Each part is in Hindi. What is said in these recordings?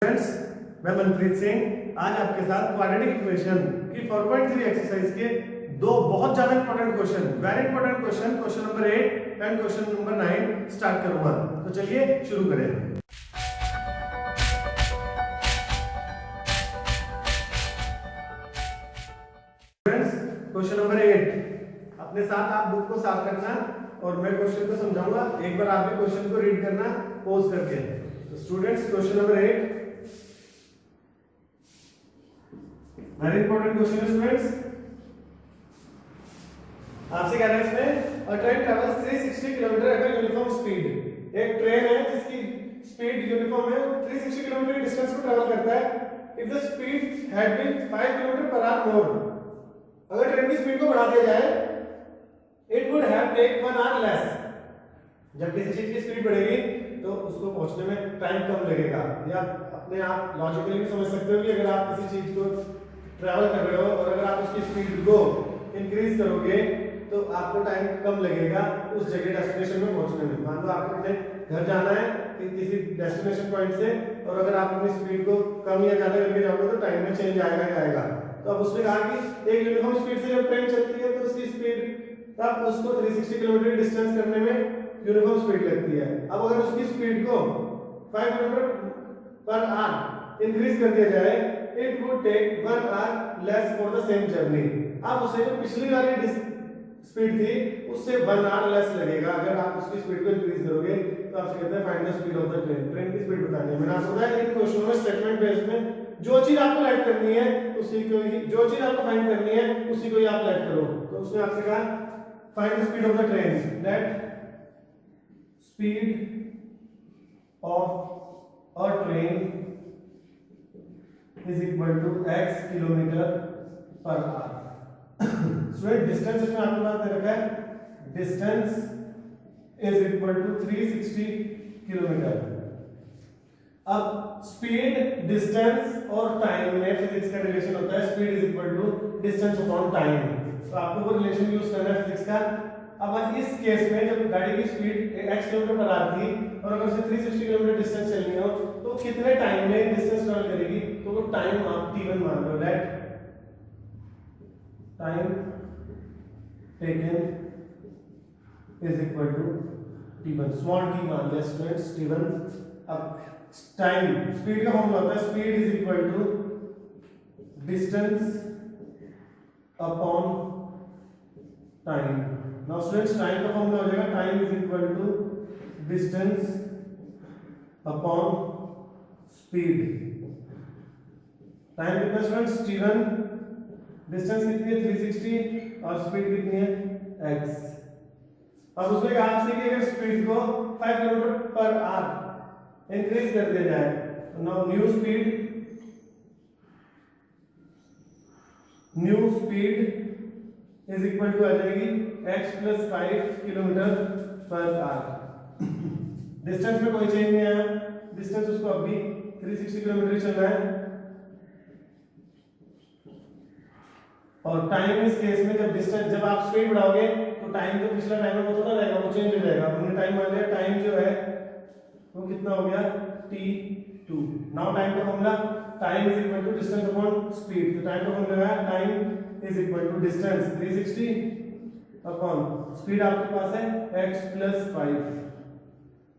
फ्रेंड्स, मैं मनप्रीत सिंह आज आपके साथ क्वाड्रेटिक इक्वेशन की 4.3 एक्सरसाइज के दो बहुत ज्यादा important question, very important question number 8 and question number 9 start करूंगा। तो चलिए शुरू करें। फ्रेंड्स, क्वेश्चन नंबर 8 अपने साथ आप बुक को साफ करना और मैं क्वेश्चन को समझाऊंगा। एक बार आप भी क्वेश्चन को रीड करना पॉज करके। तो students, question number 8 very important question है स्टूडेंट्स। आपसे कह रहा है इसमें अ train travels 360 kilometre at a uniform speed. एक ट्रेन है जिसकी स्पीड यूनिफॉर्म है, 360 किलोमीटर की डिस्टेंस को ट्रैवल करता है। If the speed had been 5 kilometre per hour more, अगर ट्रेन की स्पीड को बढ़ा दिया जाए it would have take 1 hour less. जब किसी चीज की स्पीड बढ़ेगी तो उसको पहुंचने में टाइम कम लगेगा। या अपने आप लॉजिकली भी समझ सकते हो कि अगर आप किसी चीज को ट्रैवल कर रहे हो और अगर आप उसकी स्पीड को इंक्रीज करोगे तो आपको टाइम कम लगेगा उस जगह डेस्टिनेशन में पहुंचने में। मान लो आपको अपने घर जाना है किसी डेस्टिनेशन पॉइंट से, और अगर आप अपनी स्पीड को कम या ज्यादा करके जाओगे तो टाइम में चेंज आएगा ही आएगा। तो अब उसने कहा कि एक यूनिफॉर्म स्पीड से जब ट्रेन चलती है तो उसकी स्पीड तब उसको 360 किलोमीटर डिस्टेंस करने में यूनिफॉर्म स्पीड लगती है। अब अगर उसकी स्पीड को 5 किलोमीटर पर आवर इंक्रीज कर दिया जाए it would take 1 hour less for the same journey। अब उसे जो पिछली वाली स्पीड थी उससे 1 hour लेस लगेगा। अगर आप उसकी स्पीड को इंक्रीज करोगे तो आपसे कहते हैं find the speed of the train. Train की स्पीड बतानी है। मैंने आपको बताया इन क्वेश्चन में स्टेटमेंट बेस्ड में जो चीज आपको राइट करनी है उसी को ही, जो चीज आपको फाइंड करनी है उसी को ही आप राइट करो। तो उसने आपसे कहा find the speed of the train, that speed of a train is equal to x kilometre per hour. Student, distance इसमें आपके पास दे रखा है, distance is equal to 360 kilometre. अब स्पीड, डिस्टेंस और टाइम में फिजिक्स का रिलेशन होता है, speed is equal to distance upon time. तो आपको वो रिलेशन यूज करना है फिजिक्स का। अब इस केस में जब गाड़ी की speed x kilometre per our थी और अगर उसे 360 किलोमीटर डिस्टेंस चलनी हो तो कितने टाइम में डिस्टेंस ट्रैवल करेगी, तो वो टाइम आप t1 मान लो, that time taken is equal to t1, small t मान लिया स्टूडेंट्स, t1। अब टाइम, स्पीड का फॉर्मूला होता है speed is equal to distance upon time. Now students, time का फॉर्मूला हो जाएगा time is equal to distance upon speed. Time कितना स्टूडेंट्स, t1, डिस्टेंस कितनी है 360 और स्पीड कितनी है x। अब उसमें कहा आपसे कि अगर स्पीड को 5 किलोमीटर पर आवर इंक्रीज कर दिया जाए तो now new speed is equal to आ जाएगी x plus 5 kilometre per hour. Distance में कोई चेंज नहीं आया, डिस्टेंस उसको अभी 360 किलोमीटर चलना है। और टाइम इस केस में जब आप स्पीड बढ़ाओगे तो टाइम जो पिछला टाइम है वो थोड़ा रहेगा, वो चेंज हो जाएगा। हमने टाइम मान लिया, टाइम जो है वो कितना हो गया t2। नाउ टाइम का formula time is equal to distance upon speed. तो टाइम का फॉर्मूला है time is equal to distance 360 upon speed आपके पास है x प्लस 5।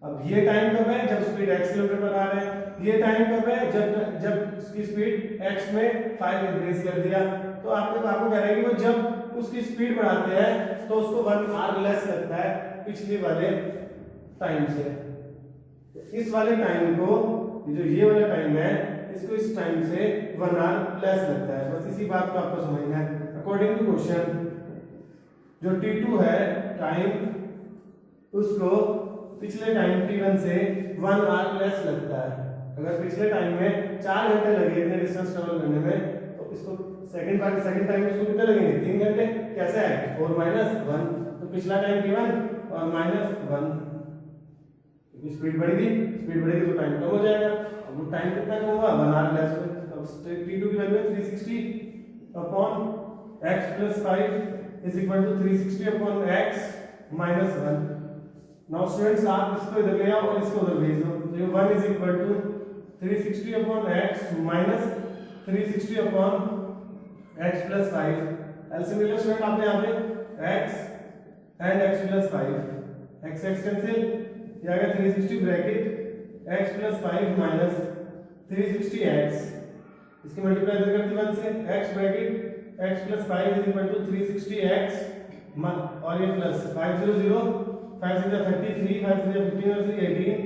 अब ये टाइम कब है, जब स्पीड x किलोमीटर पर आ रहा है। ये टाइम कब है, जब उसकी स्पीड x में 5 इंक्रीज कर दिया। तो आपको कह रहा है कि वो जब उसकी स्पीड बढ़ाते हैं तो उसको 1 आवर लेस लगता है पिछले वाले टाइम से। इस वाले टाइम को, जो ये वाला टाइम है, इसको इस टाइम से 1 आवर लेस लगता है। बस इसी बात को आपको समझना है। अकॉर्डिंग टू क्वेश्चन जो t2 है टाइम, उसको पिछले टाइम t1 से 1 आवर लेस लगता है। अगर पिछले टाइम में 4 घंटे लगे इतने डिस्टेंस ट्रेवल करने में तो इसको सेकंड टाइम में इसको कितने लगेंगे, 3 घंटे। कैसे है 4 माइनस 1, तो पिछला टाइम t1 और माइनस 1, क्योंकि स्पीड बढ़ेगी तो टाइम कम हो जाएगा। अब वो टाइम कितना कम होगा, 1 आवर लेस। अब t2 की वैल्यू है 360 upon x plus 5 is equal to 360 upon x minus 1। Now students, आप इसको इधर ले आओ और इसको उधर भेज दो। तो ये 1 is equal to 360 upon x minus 360 upon x plus 5। LCM ले लो स्टूडेंट आपने यहाँ पे x and x plus 5, x cancel, ये आ गया 360 bracket x plus 5 minus 360x, इसकी मल्टीप्लाई इधर कर दी 1 से, x bracket x plus 5 is equal to 360x और ये प्लस 500 5 से 33 5 से 15 और 18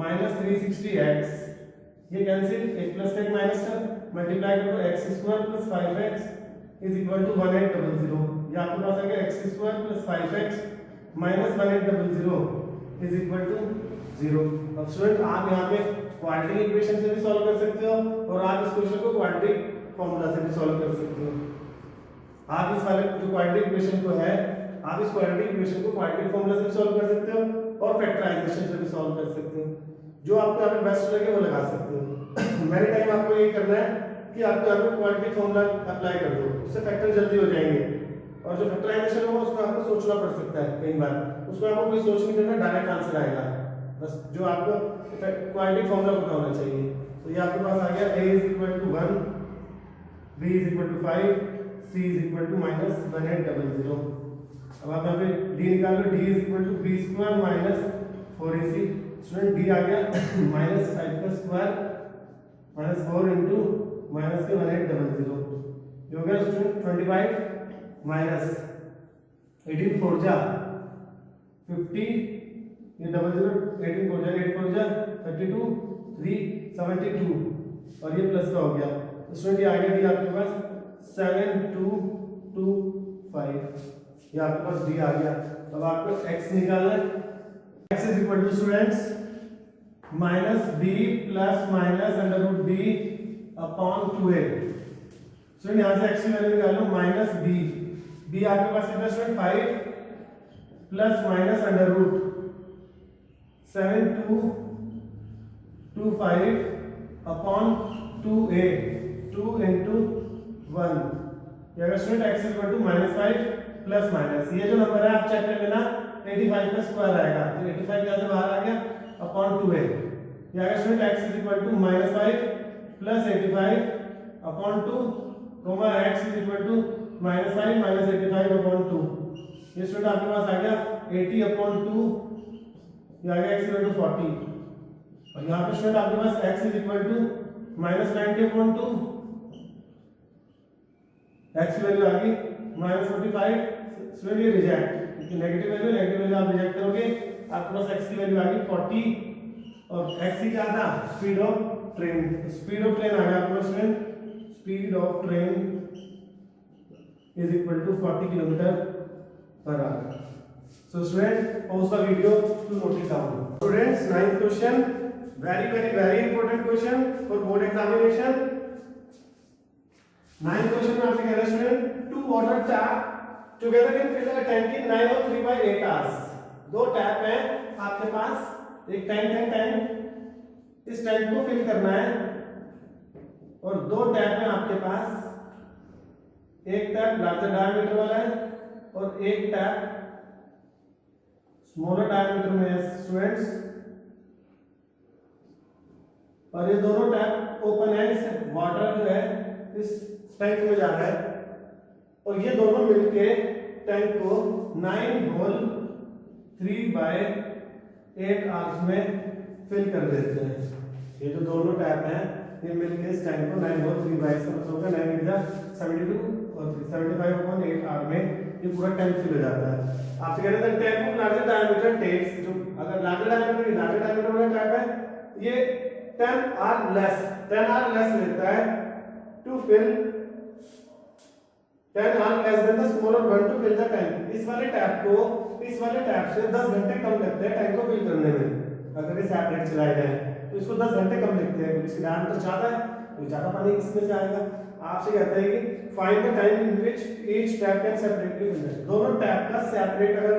माइनस 360x, ये कैंसिल, एक प्लस का एक माइनस का मल्टीप्लाई करो x square plus 5x is equal to 1800, ये आपके पास आ गया x square plus 5x minus 1800 is equal to 0। अब स्टूडेंट आप यहाँ पे क्वाड्रेटिक इक्वेशन से भी सॉल्व कर सकते हो और आप इस क्वेश्चन को क्वाड्रेटिक फॉर्मूला से भी सॉल्व कर सकते हो। आप इस वाले जो क्वाड्रेटिक इक्वेशन को है, आप इस क्वाड्रेटिक इक्वेशन को क्वाड्रेटिक फॉर्मूला से भी सॉल्व कर सकते हो और फैक्टराइजेशन से भी सॉल्व कर सकते हो, जो आपको यहाँ पे बेस्ट लगे वो लगा सकते हो। मेरे टाइम आपको ये करना है कि आपको यहाँ पे क्वाड्रेटिक फॉर्मूला अप्लाई कर दो, उससे फैक्टर जल्दी हो जाएंगे, और जो फैक्टराइजेशन होगा उसमें आपको सोचना पड़ सकता है कई बार, उसमें आपको कोई सोच नहीं करना, डायरेक्ट आंसर आएगा, बस जो आपको क्वाड्रेटिक फॉर्मूला पता होना चाहिए। तो ये आपके पास आ गया a is equal to 1, b is equal to 5, c is equal to minus 1800। अब आप यहाँ पे d निकाल लो, d is equal to b square minus 4ac, student d आ गया माइनस 5 का स्क्वायर माइनस 4 इंटू माइनस के 1800, ये हो गया स्टूडेंट 25 माइनस 18 4 जा 50, ये 00 18 4 जा 8 4 जा 32 3 72 और ये प्लस का हो गया, तो स्टूडेंट ये आ गया डी आपके पास 7225, ये आपके पास डी आ गया। अब आपको x निकालना है, x is equal to students minus b plus minus under root b upon 2a। Student यहाँ से x की वैल्यू निकाल लो, माइनस b आपके पास कितना student 5 plus minus under root 7225 upon 2a 2 into 1, ये अगर student x equal to -5 plus minus, ये जो नंबर है आप चेक कर लेना 85 का स्क्वायर आएगा, तो 85 यहाँ से बाहर आ गया अपॉन 2a, ये अगर student x equal to -5 plus 85 upon 2 comma x equal to -5 minus 85 upon 2, ये स्टूडेंट आपके पास आ गया 80 अपॉन 2, ये आ गया x इक्वल टू 40, और यहाँ पे स्टूडेंट आपके पास x is equal to -90 upon 2, x की वैल्यू आ गई -45, स्टूडेंट ये रिजेक्ट, क्योंकि नेगेटिव वैल्यू आप रिजेक्ट करोगे, आपके पास x की वैल्यू आ गई 40 और x की क्या था speed of train, speed of train आ गया आपके पास student, speed of train is equal to 40 kilometre per hour. So student, pause the video to note it down. Students, ninth question, very important question for board examination. Ninth question में आपसे कह रहा है student, two water tap together can fill a tank in 9 or 3/8 hours. दो टैप हैं आपके पास, एक टैंक, इस टैंक को फिल करना है, और दो टैप हैं आपके पास, एक टैप लार्जर डायमीटर वाला है और एक टैप स्मॉलर डायमीटर में है स्टूडेंट्स, और ये दोनों टैप ओपन है, इससे वाटर जो है इस टैंक में जा रहा है, और ये दोनों मिलके टैंक को 9 होल 3/8 आवर्स में फिल कर देते हैं। ये जो दोनों टैप हैं ये मिलके इस टैंक को 9 होल 3/8 का मतलब होगा 9 × 72 और 75 अपॉन 8 आवर में ये पूरा टैंक फिल हो जाता है। आपसे कह रहे थे tap of larger diameter takes, जो अगर लार्जर डायमीटर वाला टैप है ये 10 आवर लेस लेता है to fill 10 hour less than the smaller one to fill the tank. इस वाले टैप से 10 घंटे कम लगते हैं टैंक को फिल करने में, अगर ये सेपरेट चलाए जाए तो इसको 10 घंटे कम लगते हैं, क्योंकि इसकी डायमीटर ज्यादा है तो ज्यादा पानी इसमें से आएगा। आपसे कहते हैं कि find the time in which each tap can separately fill. दोनों टैप का सेपरेट अगर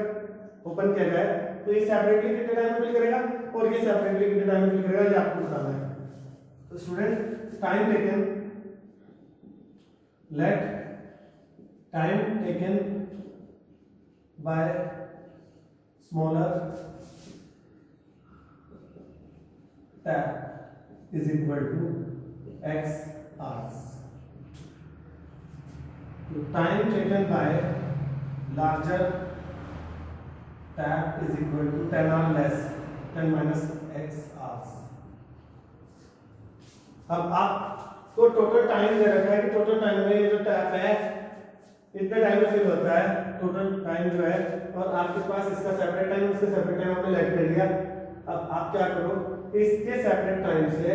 ओपन किया जाए तो ये सेपरेटली कितने टाइम में फिल करेगा और ये सेपरेटली कितने टाइम में फिल करेगा, ये आपको बताना है। तो student, time taken, let time taken by smaller tap is equal to x hours. तो time taken by larger tap is equal to 10 hour less 10 minus x hours. अब आपको टोटल टाइम दे रखा है कि टोटल टाइम में ये जो टैप है इतने टाइम में फिल होता है टोटल टाइम जो है, और आपके पास इसका सेपरेट टाइम उसका सेपरेट टाइम आपने लेट कर लिया। अब आप क्या करो, इसके सेपरेट टाइम से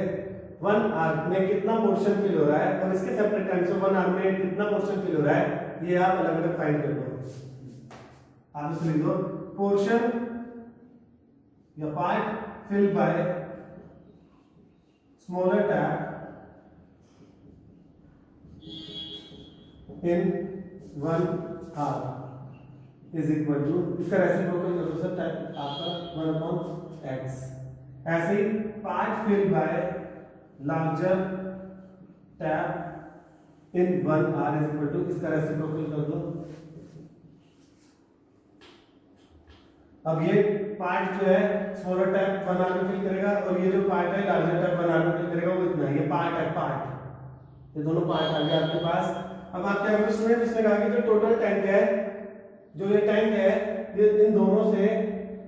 1 आवर में कितना पोर्शन फिल हो रहा है और इसके सेपरेट टाइम से 1 आवर में कितना पोर्शन फिल हो रहा है, ये आप अलग अलग फाइंड कर दो। आप इसको लिख दो, पोर्शन या part fill by smaller tap in 1 hour is equal to, इसका रेसिप्रोकल कर दो सर, टैप आपका 1/x। ऐसे ही part fill by larger tap in 1 hour is equal to, इसका रेसिप्रोकल कर दो। अब ये पार्ट जो है स्मॉलर टैप 1 आवर में फिल करेगा और ये जो पार्ट है लार्जर टैप 1 आवर में फिल करेगा, वो इतना है। ये पार्ट है, पार्ट, ये दोनों पार्ट आ गए आपके पास। अब आप क्या करोगे स्टूडेंट, इसने कहा कि जो टोटल टैंक है, जो ये टैंक है, ये इन दोनों से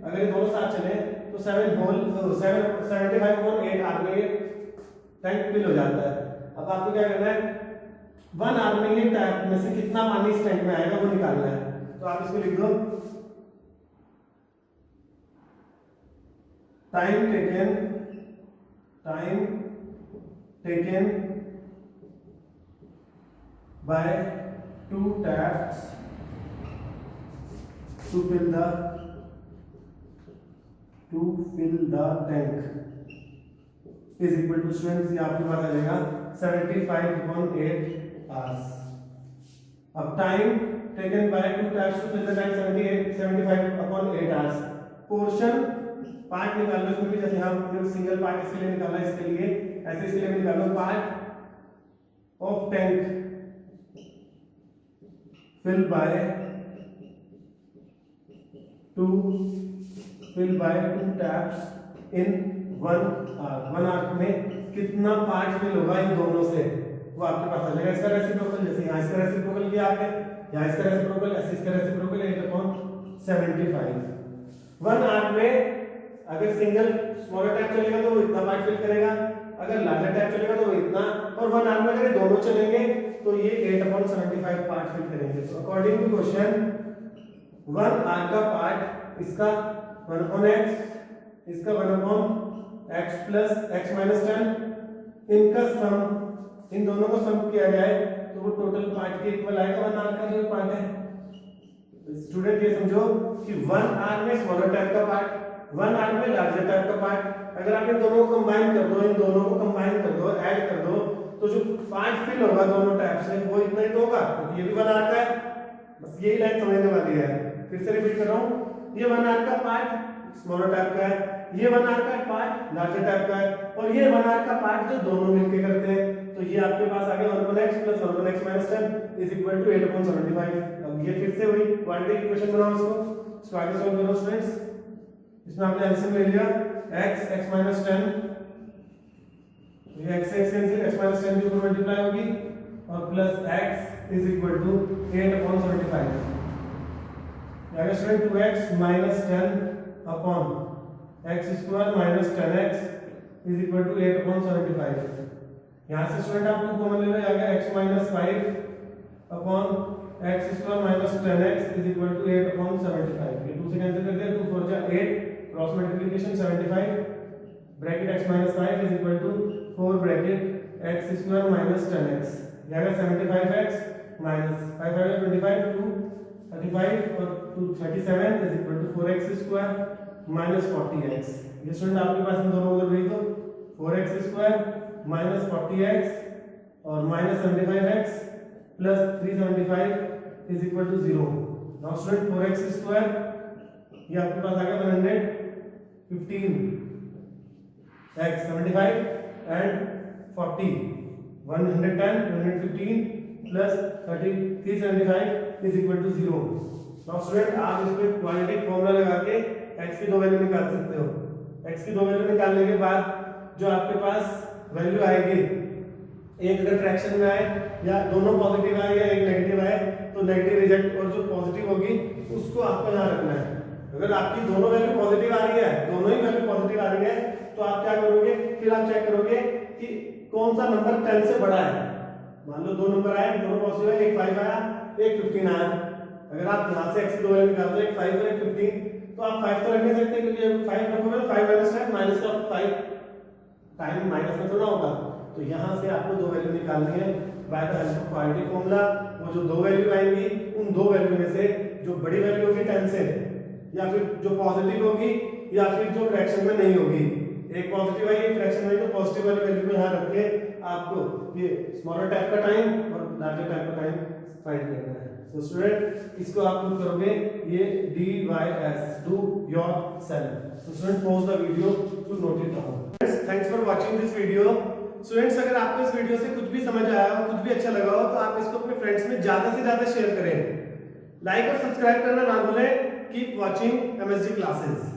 अगर ये दोनों साथ चले तो 75/8 आवर में ये टैंक फिल हो जाता है। अब आपको क्या करना है, 1 आवर में ये टैप में से कितना पानी इस टैंक में आएगा वो निकालना है। तो आप इसको लिख दो, time taken by 2 taps to fill the tank is equal to, students ये आपके पास आ जाएगा 75/8 hours। अब time taken bye 2 taps to fill the tank 75/8 hours। Portion part निकाल लो इसमें भी, जैसे हम सिंगल पार्ट इसके लिए निकाला, इसके लिए ऐसे इसके लिए भी निकालो, part of tank fill by 2 taps in 1 hour। 1 hour में कितना पार्ट फिल होगा इन दोनों से वो आपके पास आ जाएगा। इसका रेसिप्रोकल, जैसे यहाँ इसका रेसिप्रोकल किया आपने, यहाँ इसका रेसिप्रोकल, ऐसे इसका रेसिप्रोकल 8/75। 1 hour में अगर सिंगल स्मॉलर टैप चलेगा तो वो इतना पार्ट फिल करेगा, अगर लार्जर टैप चलेगा तो वो इतना, और 1 hour में अगर दोनों चलेंगे तो ये 8/75 पार्ट फिल करेंगे। तो अकॉर्डिंग टू क्वेश्चन 1 आवर का पार्ट, इसका 1/x, इसका 1/x प्लस x माइनस 10, इनका सम, इन दोनों को सम किया जाए तो वो टोटल पार्ट के इक्वल आएगा 1 आवर का जो पार्ट है। स्टूडेंट ये समझो कि 1 आवर में स्मॉलर टैप का पार्ट, 1 आवर में लार्जर टैप का पार्ट, अगर आप इन दोनों को कंबाइन कर दो, इन दोनों को कंबाइन कर दो, ऐड कर दो, तो जो पार्ट फिल होगा दोनों टैप से वो इतना ही तो होगा, क्योंकि ये भी 1 आवर का है। बस यही लाइन समझने वाली है। फिर से रिपीट कर रहा हूँ, ये 1 आवर का पार्ट स्मॉलर टैप का है, ये 1 आवर का पार्ट लार्जर टैप का है, और ये 1 आवर का पार्ट जो दोनों मिलके करते हैं। तो ये आपके पास आ गया 1/x plus 1/x minus 10 is equal to 8/75। अब ये फिर से वही क्वाड्रेटिक इक्वेशन बनाओ, इसको आगे सॉल्व करो स्टूडेंट्स। इसमें आपने एलसीएम ले लिया, x माइनस 10, ये x कैंसिल, x माइनस 10 के ऊपर मल्टीप्लाई होगी और plus x is equal to 8/75। यानी student 2x minus 10 upon x square minus 10x is equal to 8/75। यहाँ से स्टूडेंट आप 2 कॉमन ले लो, आ गया x minus 5 upon x square minus 10x is equal to 8/75। ये 2 से कैंसिल कर दिया, 2 4 जा 8, cross multiplication 75 bracket x minus 5 is equal to 4 bracket x square minus 10x, ये आ गया 75x माइनस 5 5 25 2 35 और 2 37 is equal to 4x square minus 40x। ये स्टूडेंट आपके पास इन दोनों को भेज दो, 4x स्क्वायर माइनस 40x और minus 75x plus 375 is equal to 0। Now student 4x square ये आपके पास आ गया 115 x 75 एंड 40 110 115 plus 375 is equal to 0। Now student आप इस पे क्वाड्रेटिक फॉर्मूला लगा के x की 2 वैल्यू निकाल सकते हो। x की 2 वैल्यू निकालने के बाद जो आपके पास वैल्यू आएगी, एक अगर फ्रैक्शन में आए या दोनों पॉजिटिव आए या एक नेगेटिव आए तो नेगेटिव रिजेक्ट, और जो पॉजिटिव होगी उसको आपको यहाँ रखना है। अगर आपकी दोनों वैल्यू पॉजिटिव आ रही है, दोनों ही वैल्यू पॉजिटिव आ रही है, तो आप क्या करोगे, फिर आप चेक करोगे कि कौन सा नंबर 10 से बड़ा है। मान लो दो नंबर आए, दोनों पॉजिटिव है, एक 5 आया एक 15 आया। अगर आप यहाँ से x की दो वैल्यू निकालते हो, एक 5 और एक 15, तो आप 5 तो रख नहीं सकते क्योंकि 5 रखोगे तो 5 माइनस 5 माइनस का 5 टाइम माइनस में थोड़ा होगा। तो यहाँ से आपको दो वैल्यू निकालनी है by the help of quadratic formula. वो जो दो वैल्यू आएंगी उन दो वैल्यू में से जो बड़ी वैल्यू होगी 10 से, या फिर जो पॉजिटिव होगी या फिर जो फ्रैक्शन में नहीं होगी, एक पॉजिटिव आई एक फ्रैक्शन में, तो पॉजिटिव वाली वैल्यू को यहाँ रख के आपको ये स्मॉलर टाइप का टाइम और लार्जर टाइप का टाइम फाइंड करना है। सो स्टूडेंट इसको आप प्रूव करोगे, ये DYS do yourself. So student pause the video to note it down. Thanks for watching this video. Students अगर आपको इस वीडियो से कुछ भी समझ आया हो, कुछ भी अच्छा लगा हो, तो आप इसको अपने फ्रेंड्स में ज्यादा से ज्यादा शेयर करें। लाइक और सब्सक्राइब करना ना भूलें। Keep watching MSG classes.